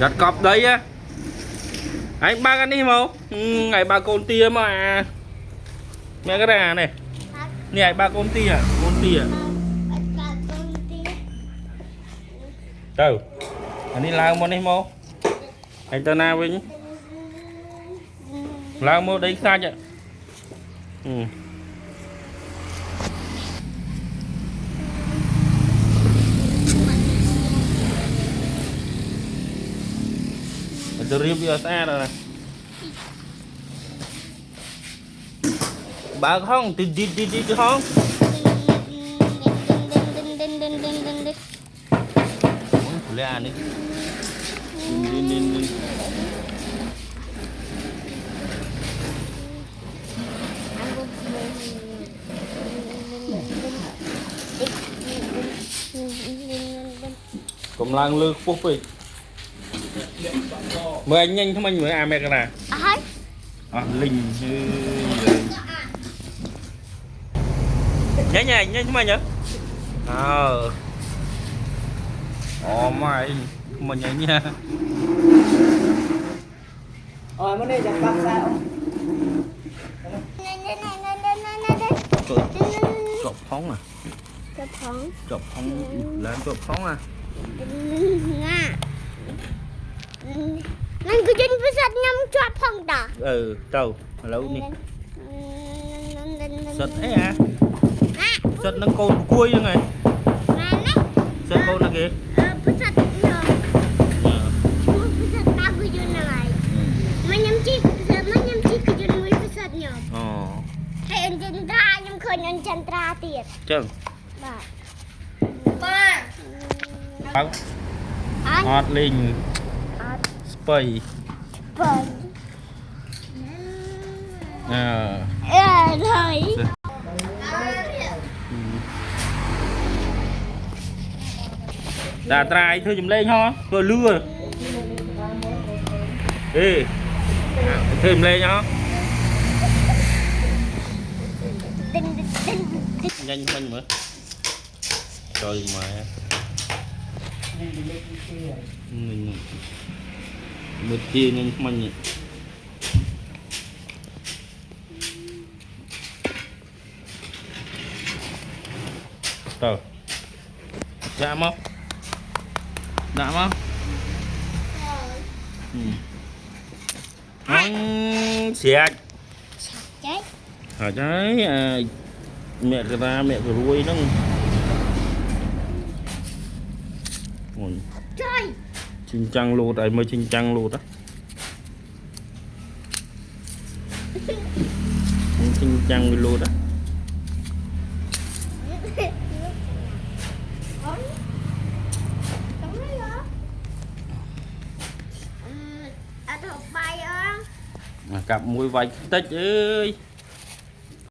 giật cọp đấy á. Anh ba cái đi không? Ngày ba con tia mà. Mẹ cái này này. Này ba con tia, con tia. Đâu? Anh đi lao một đi mô. Anh ta nào với lao một đấy xa chứ. Tôi review xa rồi nè. Bà không, đi không. Lẹ đi. Đi. Cũng lang lư phúc đi. Mời anh nhanh không anh mới mẹ cái này. Linh nhanh chúng mày nhớ. Mày mà nhanh nha. Mới đây chẳng bác sao. Chộp phóng à. Chộp phóng lên chộp phóng à. Nên cứ chân với sạch nhắm chọt phong đỏ. Trâu, lâu đi. Sạch ấy à. Sạch nó côn cuối như này. Sạch côn là kìa. Với sạch nhỏ. Với sạch tao cứ chân này. Mà nhắm chi cứ chân với sạch nhỏ. Hay anh chân ra nhưng khởi anh chân ra tiệt. Chừng. Ba. Ngọt linh. Spy. Rồi. Đã trai thôi chùm lên ho. Rồi lưa. Ê. Thêm lên ho. Nhanh mình mới. Trời mà. Một chia nhanh mình. Tờ. Dạ không? Dạ không? Xẹt. Chết. Hả trái mẹ cái ra mẹ cái ruồi nó. Trời. Chinh chăng lụt ấy mới chinh chăng lụt á. Chinh chăng với lụt á. Cặp mũi vạch tích ơi.